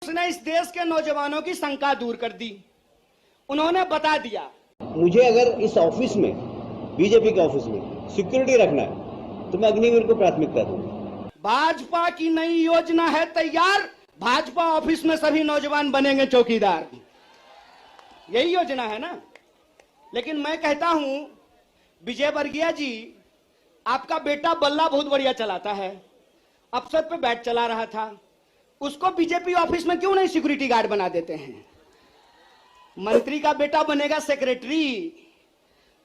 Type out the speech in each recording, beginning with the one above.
उसने इस देश के नौजवानों की शंका दूर कर दी। उन्होंने बता दिया, मुझे अगर इस ऑफिस में, बीजेपी के ऑफिस में सिक्योरिटी रखना है तो मैं अग्निवीर को प्राथमिकता दूंगा। भाजपा की नई योजना है तैयार, भाजपा ऑफिस में सभी नौजवान बनेंगे चौकीदार। यही योजना है ना। लेकिन मैं कहता हूं, विजय वर्गीय जी, आपका बेटा बल्ला बहुत बढ़िया चलाता है, अफसर पे बैठ चला रहा था, उसको बीजेपी ऑफिस में क्यों नहीं सिक्योरिटी गार्ड बना देते हैं? मंत्री का बेटा बनेगा सेक्रेटरी,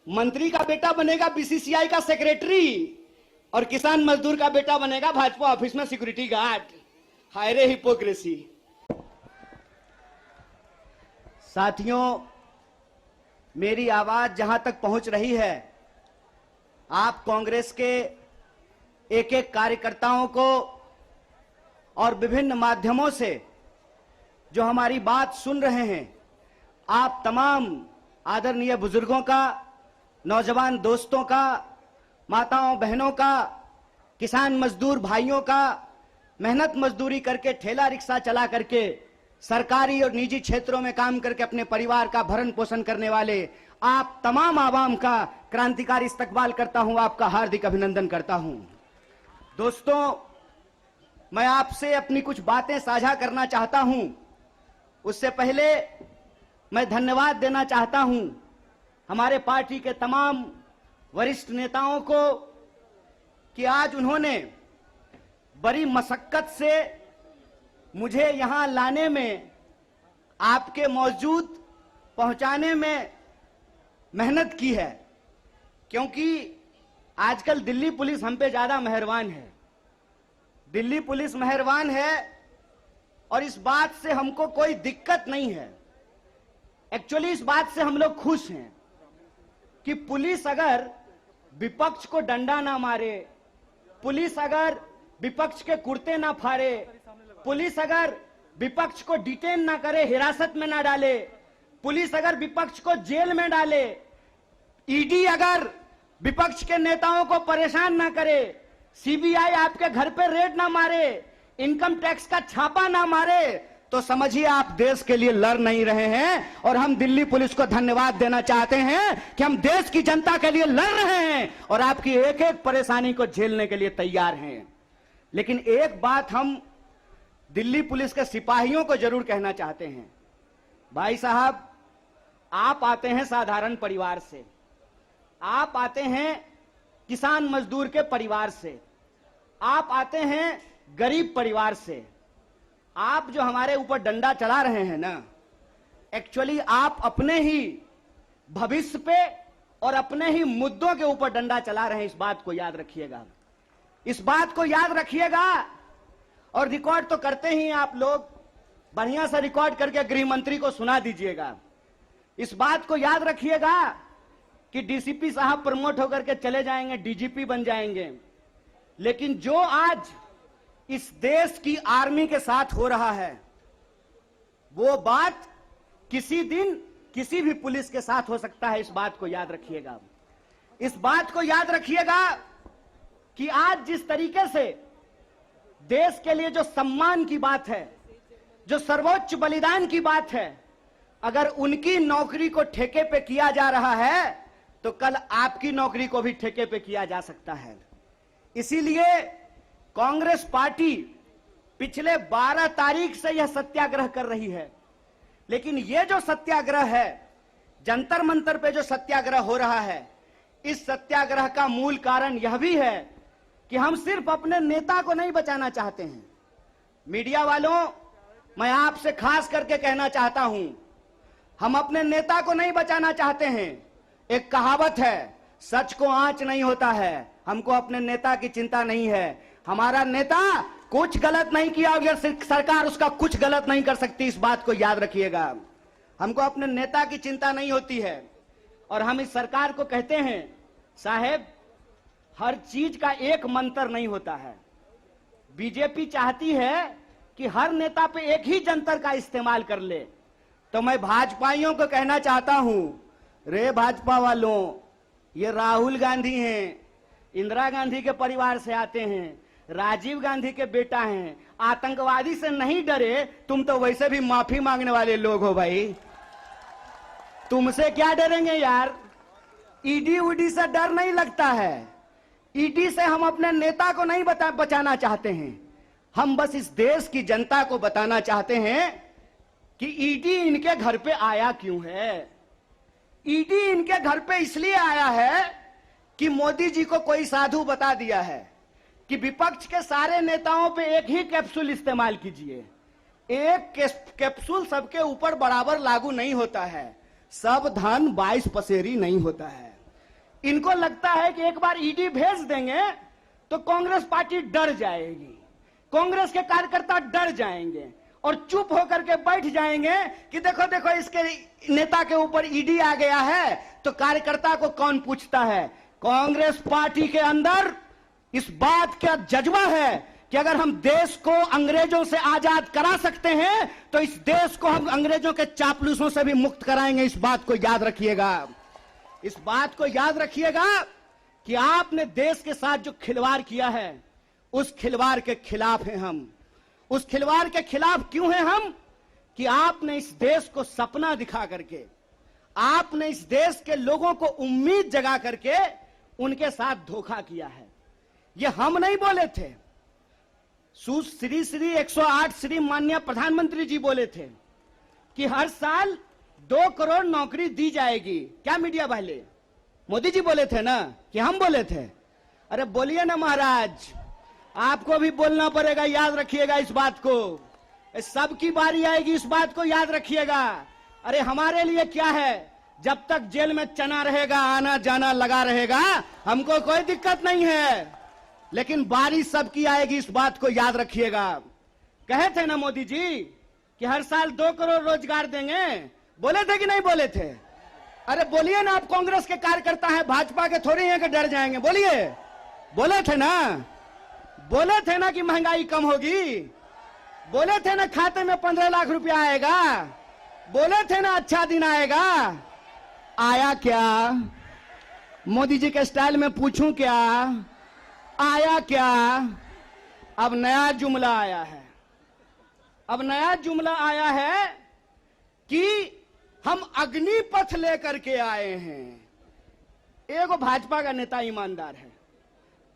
मंत्री का बेटा बनेगा बीसीसीआई का सेक्रेटरी, और किसान मजदूर का बेटा बनेगा भाजपा ऑफिस में सिक्योरिटी गार्ड। हाय रे हिपोक्रेसी। साथियों, मेरी आवाज जहां तक पहुंच रही है, आप कांग्रेस के एक एक कार्यकर्ताओं को और विभिन्न माध्यमों से जो हमारी बात सुन रहे हैं, आप तमाम आदरणीय बुजुर्गों का, नौजवान दोस्तों का, माताओं बहनों का, किसान मजदूर भाइयों का, मेहनत मजदूरी करके ठेला रिक्शा चला करके सरकारी और निजी क्षेत्रों में काम करके अपने परिवार का भरण पोषण करने वाले आप तमाम आवाम का क्रांतिकारी इस्तकबाल करता हूं, आपका हार्दिक अभिनंदन करता हूं। दोस्तों, मैं आपसे अपनी कुछ बातें साझा करना चाहता हूं। उससे पहले मैं धन्यवाद देना चाहता हूं हमारे पार्टी के तमाम वरिष्ठ नेताओं को कि आज उन्होंने बड़ी मशक्कत से मुझे यहां लाने में, आपके मौजूद पहुंचाने में मेहनत की है, क्योंकि आजकल दिल्ली पुलिस हम पे ज्यादा मेहरबान है। दिल्ली पुलिस मेहरबान है और इस बात से हमको कोई दिक्कत नहीं है। एक्चुअली इस बात से हम लोग खुश हैं कि पुलिस अगर विपक्ष को डंडा ना मारे, पुलिस अगर विपक्ष के कुर्ते ना फाड़े, पुलिस अगर विपक्ष को डिटेन ना करे, हिरासत में ना डाले, पुलिस अगर विपक्ष को जेल में डाले, ईडी अगर विपक्ष के नेताओं को परेशान ना करे, सीबीआई आपके घर पे रेड ना मारे, इनकम टैक्स का छापा ना मारे, तो समझिए आप देश के लिए लड़ नहीं रहे हैं। और हम दिल्ली पुलिस को धन्यवाद देना चाहते हैं कि हम देश की जनता के लिए लड़ रहे हैं और आपकी एक एक परेशानी को झेलने के लिए तैयार हैं। लेकिन एक बात हम दिल्ली पुलिस के सिपाहियों को जरूर कहना चाहते हैं। भाई साहब, आप आते हैं साधारण परिवार से, आप आते हैं किसान मजदूर के परिवार से, आप आते हैं गरीब परिवार से। आप जो हमारे ऊपर डंडा चला रहे हैं ना, एक्चुअली आप अपने ही भविष्य पे और अपने ही मुद्दों के ऊपर डंडा चला रहे हैं। इस बात को याद रखिएगा, इस बात को याद रखिएगा। और रिकॉर्ड तो करते ही आप लोग, बढ़िया सा रिकॉर्ड करके गृह मंत्री को सुना दीजिएगा। इस बात को याद रखिएगा कि डीसीपी साहब प्रमोट होकर के चले जाएंगे, डीजीपी बन जाएंगे, लेकिन जो आज इस देश की आर्मी के साथ हो रहा है, वो बात किसी दिन किसी भी पुलिस के साथ हो सकता है। इस बात को याद रखिएगा। इस बात को याद रखिएगा कि आज जिस तरीके से देश के लिए जो सम्मान की बात है, जो सर्वोच्च बलिदान की बात है, अगर उनकी नौकरी को ठेके पे किया जा रहा है तो कल आपकी नौकरी को भी ठेके पे किया जा सकता है। इसीलिए कांग्रेस पार्टी पिछले 12 तारीख से यह सत्याग्रह कर रही है। लेकिन यह जो सत्याग्रह है, जंतर मंतर पे जो सत्याग्रह हो रहा है, इस सत्याग्रह का मूल कारण यह भी है कि हम सिर्फ अपने नेता को नहीं बचाना चाहते हैं। मीडिया वालों, मैं आपसे खास करके कहना चाहता हूं, हम अपने नेता को नहीं बचाना चाहते हैं। एक कहावत है, सच को आंच नहीं होता है। हमको अपने नेता की चिंता नहीं है। हमारा नेता कुछ गलत नहीं किया और सरकार उसका कुछ गलत नहीं कर सकती। इस बात को याद रखिएगा। हमको अपने नेता की चिंता नहीं होती है। और हम इस सरकार को कहते हैं, साहेब, हर चीज का एक मंत्र नहीं होता है। बीजेपी चाहती है कि हर नेता पे एक ही जंतर का इस्तेमाल कर ले। तो मैं भाजपाइयों को कहना चाहता हूं, रे भाजपा वालों, ये राहुल गांधी हैं, इंदिरा गांधी के परिवार से आते हैं, राजीव गांधी के बेटा हैं, आतंकवादी से नहीं डरे। तुम तो वैसे भी माफी मांगने वाले लोग हो भाई, तुमसे क्या डरेंगे यार। ईडी उडी से डर नहीं लगता है। ईडी से हम अपने नेता को नहीं बचाना चाहते हैं, हम बस इस देश की जनता को बताना चाहते हैं कि ईडी इनके घर पे आया क्यों है। ईडी इनके घर पे इसलिए आया है कि मोदी जी को कोई साधु बता दिया है कि विपक्ष के सारे नेताओं पे एक ही कैप्सूल इस्तेमाल कीजिए। एक कैप्सूल सबके ऊपर बराबर लागू नहीं होता है, सब धन 22 पसेरी नहीं होता है। इनको लगता है कि एक बार ईडी भेज देंगे तो कांग्रेस पार्टी डर जाएगी, कांग्रेस के कार्यकर्ता डर जाएंगे और चुप होकर के बैठ जाएंगे कि देखो देखो इसके नेता के ऊपर ईडी आ गया है तो कार्यकर्ता को कौन पूछता है। कांग्रेस पार्टी के अंदर इस बात का जज्बा है कि अगर हम देश को अंग्रेजों से आजाद करा सकते हैं तो इस देश को हम अंग्रेजों के चापलूसों से भी मुक्त कराएंगे। इस बात को याद रखिएगा, इस बात को याद रखिएगा कि आपने देश के साथ जो खिलवाड़ किया है उस खिलवाड़ के खिलाफ हैं हम। उस खिलवाड़ के खिलाफ क्यों हैं हम कि आपने इस देश को सपना दिखा करके, आपने इस देश के लोगों को उम्मीद जगा करके उनके साथ धोखा किया है। ये हम नहीं बोले थे, श्री 108 श्री माननीय प्रधानमंत्री जी बोले थे कि हर साल 2 करोड़ नौकरी दी जाएगी। क्या मीडिया वाले? मोदी जी बोले थे ना कि हम बोले थे? अरे बोलिए ना महाराज, आपको भी बोलना पड़ेगा, याद रखिएगा इस बात को। सबकी बारी आएगी, इस बात को याद रखिएगा। अरे हमारे लिए क्या है, जब तक जेल में चना रहेगा, आना जाना लगा रहेगा, हमको कोई दिक्कत नहीं है, लेकिन बारी सबकी आएगी, इस बात को याद रखिएगा। कहे थे ना मोदी जी कि हर साल 2 करोड़ रोजगार देंगे, बोले थे कि नहीं बोले थे? अरे बोलिए ना, आप कांग्रेस के कार्यकर्ता हैं, भाजपा के थोड़ी हैं कि डर जाएंगे, बोलिए। बोले थे ना, बोले थे ना कि महंगाई कम होगी, बोले थे ना खाते में 15 लाख रुपया आएगा, बोले थे ना अच्छा दिन आएगा। आया क्या? मोदी जी के स्टाइल में पूछूं क्या, आया क्या? अब नया जुमला आया है, अब नया जुमला आया है कि हम अग्निपथ लेकर के आए हैं। एक भाजपा का नेता ईमानदार है,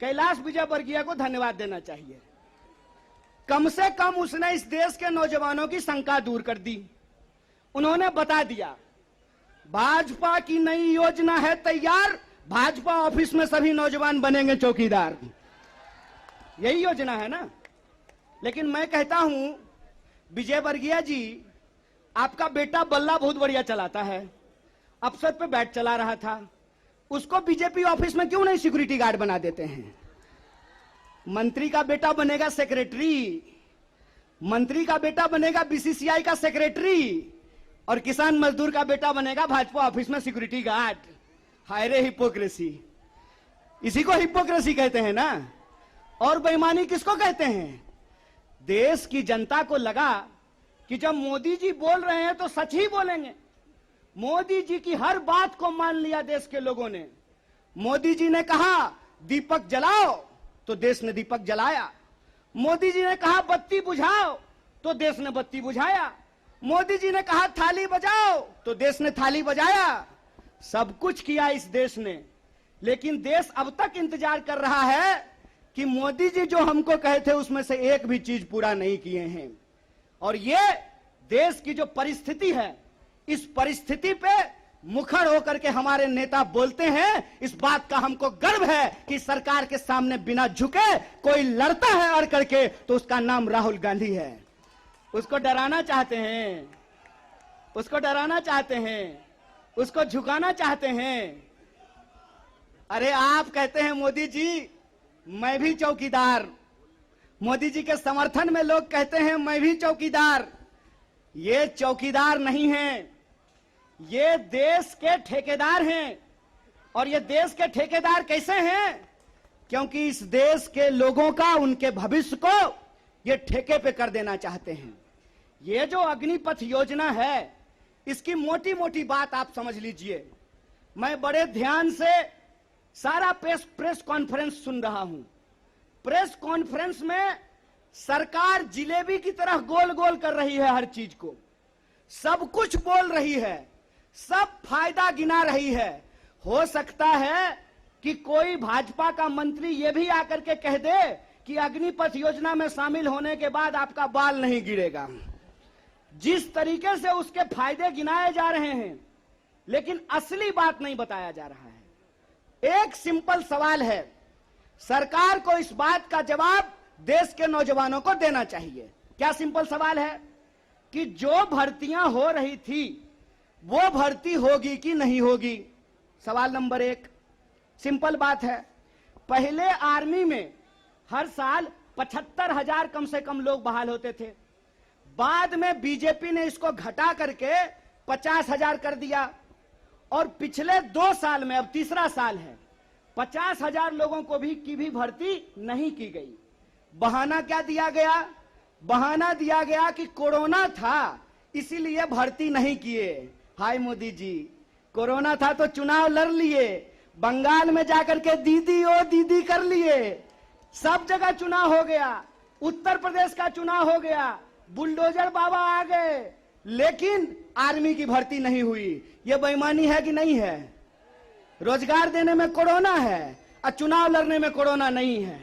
कैलाश विजयवर्गीय को धन्यवाद देना चाहिए। कम से कम उसने इस देश के नौजवानों की शंका दूर कर दी। उन्होंने बता दिया भाजपा की नई योजना है तैयार, भाजपा ऑफिस में सभी नौजवान बनेंगे चौकीदार। यही योजना है ना। लेकिन मैं कहता हूं विजयवर्गीय जी, आपका बेटा बल्ला बहुत बढ़िया चलाता है, अफसर पे बैठ चला रहा था, उसको बीजेपी ऑफिस में क्यों नहीं सिक्योरिटी गार्ड बना देते हैं? मंत्री का बेटा बनेगा सेक्रेटरी, मंत्री का बेटा बनेगा बीसीसीआई का सेक्रेटरी, और किसान मजदूर का बेटा बनेगा भाजपा ऑफिस में सिक्योरिटी गार्ड। हाय रे हिपोक्रेसी, इसी को हिपोक्रेसी कहते हैं ना। और बेईमानी किसको कहते हैं? देश की जनता को लगा कि जब मोदी जी बोल रहे हैं तो सच ही बोलेंगे। मोदी जी की हर बात को मान लिया देश के लोगों ने। मोदी जी ने कहा दीपक जलाओ तो देश ने दीपक जलाया, मोदी जी ने कहा बत्ती बुझाओ तो देश ने बत्ती बुझाया, मोदी जी ने कहा थाली बजाओ तो देश ने थाली बजाया। सब कुछ किया इस देश ने, लेकिन देश अब तक इंतजार कर रहा है कि मोदी जी जो हमको कहे थे उसमें से एक भी चीज पूरा नहीं किए हैं। और ये देश की जो परिस्थिति है, इस परिस्थिति पे मुखर होकर के हमारे नेता बोलते हैं। इस बात का हमको गर्व है कि सरकार के सामने बिना झुके कोई लड़ता है अड़ करके तो उसका नाम राहुल गांधी है। उसको डराना चाहते हैं, उसको डराना चाहते हैं, उसको झुकाना चाहते हैं। अरे आप कहते हैं मोदी जी मैं भी चौकीदार, मोदी जी के समर्थन में लोग कहते हैं मैं भी चौकीदार। ये चौकीदार नहीं है, ये देश के ठेकेदार हैं। और ये देश के ठेकेदार कैसे हैं? क्योंकि इस देश के लोगों का, उनके भविष्य को ये ठेके पे कर देना चाहते हैं। ये जो अग्निपथ योजना है, इसकी मोटी मोटी बात आप समझ लीजिए। मैं बड़े ध्यान से सारा प्रेस कॉन्फ्रेंस सुन रहा हूं। प्रेस कॉन्फ्रेंस में सरकार जिलेबी की तरह गोल गोल कर रही है, हर चीज को सब कुछ बोल रही है, सब फायदा गिना रही है। हो सकता है कि कोई भाजपा का मंत्री यह भी आकर के कह दे कि अग्निपथ योजना में शामिल होने के बाद आपका बाल नहीं गिरेगा। जिस तरीके से उसके फायदे गिनाए जा रहे हैं, लेकिन असली बात नहीं बताया जा रहा है। एक सिंपल सवाल है, सरकार को इस बात का जवाब देश के नौजवानों को देना चाहिए। क्या सिंपल सवाल है कि जो भर्तियां हो रही थी वो भर्ती होगी कि नहीं होगी? सवाल नंबर एक। सिंपल बात है, पहले आर्मी में हर साल 75,000 कम से कम लोग बहाल होते थे। बाद में बीजेपी ने इसको घटा करके 50,000 कर दिया और पिछले 2 साल में, अब तीसरा साल है, 50,000 लोगों को की भी भर्ती नहीं की गई। बहाना क्या दिया गया? बहाना दिया गया कि कोरोना था इसीलिए भर्ती नहीं किए। हाय मोदी जी, कोरोना था तो चुनाव लड़ लिए, बंगाल में जाकर के दीदी ओ दीदी कर लिए, सब जगह चुनाव हो गया, उत्तर प्रदेश का चुनाव हो गया, बुलडोजर बाबा आ गए, लेकिन आर्मी की भर्ती नहीं हुई। यह बेईमानी है कि नहीं है? रोजगार देने में कोरोना है और चुनाव लड़ने में कोरोना नहीं है।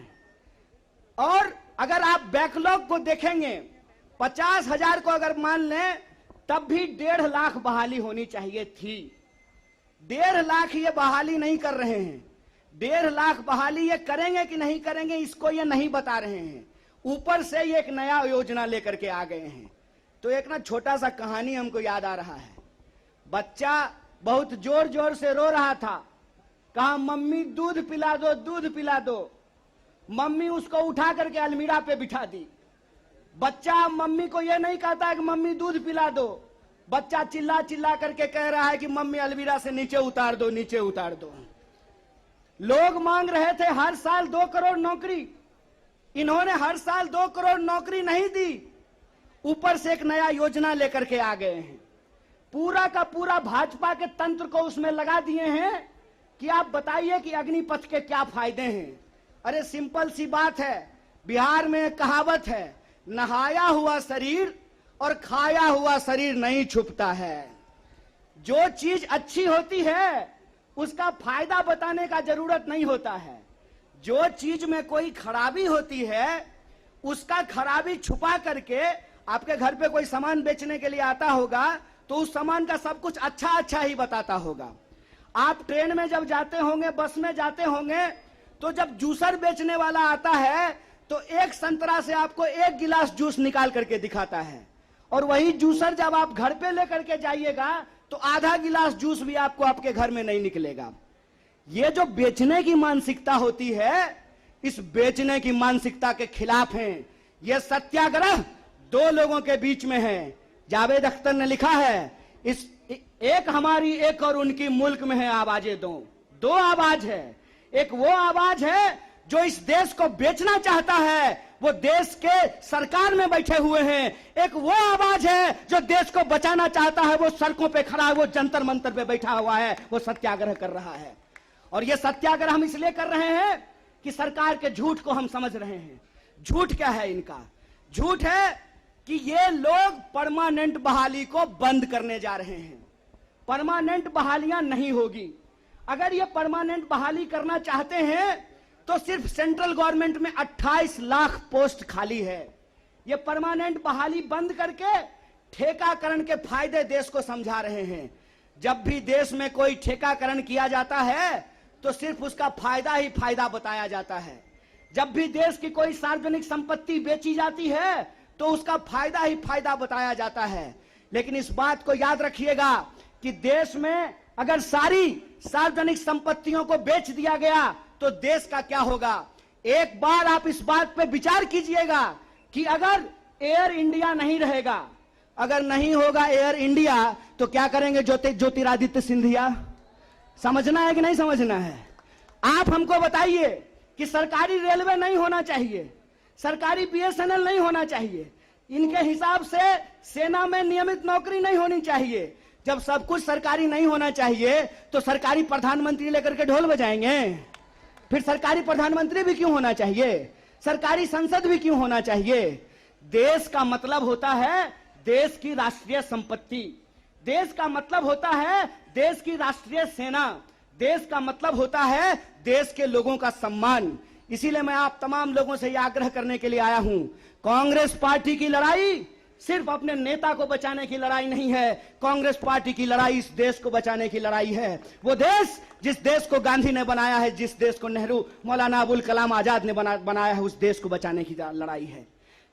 और अगर आप बैकलॉग को देखेंगे, 50,000 को अगर मान लें, तब भी 1.5 लाख बहाली होनी चाहिए थी। 1.5 लाख ये बहाली नहीं कर रहे हैं। 1.5 लाख बहाली ये करेंगे कि नहीं करेंगे, इसको ये नहीं बता रहे हैं। ऊपर से ये एक नया योजना लेकर के आ गए हैं। तो एक ना छोटा सा कहानी हमको याद आ रहा है। बच्चा बहुत जोर जोर से रो रहा था, कहा मम्मी दूध पिला दो, दूध पिला दो। मम्मी उसको उठा करके अलमीरा पे बिठा दी। बच्चा मम्मी को यह नहीं कहता कि मम्मी दूध पिला दो, बच्चा चिल्ला चिल्ला करके कह रहा है कि मम्मी अलमीरा से नीचे उतार दो, नीचे उतार दो। लोग मांग रहे थे हर साल 2 करोड़ नौकरी, इन्होंने हर साल 2 करोड़ नौकरी नहीं दी, ऊपर से एक नया योजना लेकर के आ गए हैं। पूरा का पूरा भाजपा के तंत्र को उसमें लगा दिए हैं कि आप बताइए कि अग्निपथ के क्या फायदे हैं। अरे सिंपल सी बात है, बिहार में कहावत है, नहाया हुआ शरीर और खाया हुआ शरीर नहीं छुपता है। जो चीज अच्छी होती है उसका फायदा बताने का जरूरत नहीं होता है। जो चीज में कोई खराबी होती है उसका खराबी छुपा करके, आपके घर पे कोई सामान बेचने के लिए आता होगा तो उस सामान का सब कुछ अच्छा अच्छा ही बताता होगा। आप ट्रेन में जब जाते होंगे, बस में जाते होंगे, तो जब जूसर बेचने वाला आता है तो एक संतरा से आपको 1 गिलास जूस निकाल करके दिखाता है, और वही जूसर जब आप घर पे लेकर के जाइएगा तो आधा गिलास जूस भी आपको आपके घर में नहीं निकलेगा। ये जो बेचने की मानसिकता होती है, इस बेचने की मानसिकता के खिलाफ हैं। ये सत्याग्रह 2 लोगों के बीच में है। जावेद अख्तर ने लिखा है, इस एक हमारी एक और उनकी मुल्क में है आवाजें दो आवाज है। एक वो आवाज है जो इस देश को बेचना चाहता है, वो देश के सरकार में बैठे हुए हैं। एक वो आवाज है जो देश को बचाना चाहता है, वो सड़कों पे खड़ा है, वो जंतर मंतर पे बैठा हुआ है, वो सत्याग्रह कर रहा है। और ये सत्याग्रह हम इसलिए कर रहे हैं कि सरकार के झूठ को हम समझ रहे हैं। झूठ क्या है इनका? झूठ है कि ये लोग परमानेंट बहाली को बंद करने जा रहे हैं। परमानेंट बहालियां नहीं होगी। अगर ये परमानेंट बहाली करना चाहते हैं तो सिर्फ सेंट्रल गवर्नमेंट में 28 लाख पोस्ट खाली है। ये परमानेंट बहाली बंद करके ठेकाकरण के फायदे देश को समझा रहे हैं। जब भी देश में कोई ठेकाकरण किया जाता है तो सिर्फ उसका फायदा ही फायदा बताया जाता है। जब भी देश की कोई सार्वजनिक संपत्ति बेची जाती है तो उसका फायदा ही फायदा बताया जाता है। लेकिन इस बात को याद रखिएगा कि देश में अगर सारी सार्वजनिक संपत्तियों को बेच दिया गया तो देश का क्या होगा। एक बार आप इस बात पे विचार कीजिएगा कि अगर एयर इंडिया नहीं रहेगा, अगर नहीं होगा एयर इंडिया, तो क्या करेंगे ज्योतिरादित्य सिंधिया? समझना है कि नहीं समझना है? आप हमको बताइए कि सरकारी रेलवे नहीं होना चाहिए, सरकारी बीएसएनएल नहीं होना चाहिए, इनके हिसाब से सेना में नियमित नौकरी नहीं होनी चाहिए। जब सब कुछ सरकारी नहीं होना चाहिए तो सरकारी प्रधानमंत्री लेकर के ढोल बजाएंगे? फिर सरकारी प्रधानमंत्री भी क्यों होना चाहिए? सरकारी संसद भी क्यों होना चाहिए? देश का मतलब होता है देश की राष्ट्रीय संपत्ति, देश का मतलब होता है देश की राष्ट्रीय सेना, देश का मतलब होता है देश के लोगों का सम्मान। इसीलिए मैं आप तमाम लोगों से यह आग्रह करने के लिए आया हूं, कांग्रेस पार्टी की लड़ाई सिर्फ अपने नेता को बचाने की लड़ाई नहीं है, कांग्रेस पार्टी की लड़ाई इस देश को बचाने की लड़ाई है। वो देश जिस देश को गांधी ने बनाया है, जिस देश को नेहरू, मौलाना अबुल कलाम आजाद ने बनाया है, उस देश को बचाने की लड़ाई है।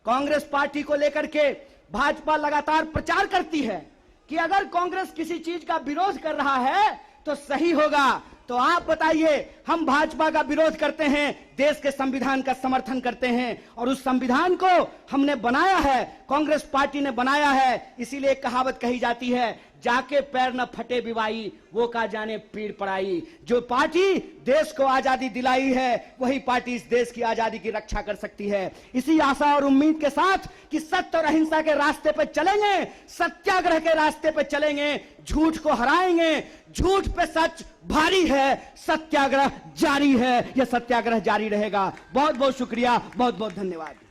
कांग्रेस पार्टी को लेकर के भाजपा लगातार प्रचार करती है कि अगर कांग्रेस किसी चीज का विरोध कर रहा है तो सही होगा। तो आप बताइए, हम भाजपा का विरोध करते हैं, देश के संविधान का समर्थन करते हैं, और उस संविधान को हमने बनाया है, कांग्रेस पार्टी ने बनाया है। इसीलिए एक कहावत कही जाती है, जाके पैर न फटे बिवाई, वो का जाने पीड़ पड़ाई। जो पार्टी देश को आजादी दिलाई है, वही पार्टी इस देश की आजादी की रक्षा कर सकती है। इसी आशा और उम्मीद के साथ कि सत्य और अहिंसा के रास्ते पर चलेंगे, सत्याग्रह के रास्ते पर चलेंगे, झूठ को हराएंगे, झूठ पे सच भारी है, सत्याग्रह जारी है, यह सत्याग्रह जारी रहेगा। बहुत बहुत शुक्रिया, बहुत बहुत धन्यवाद।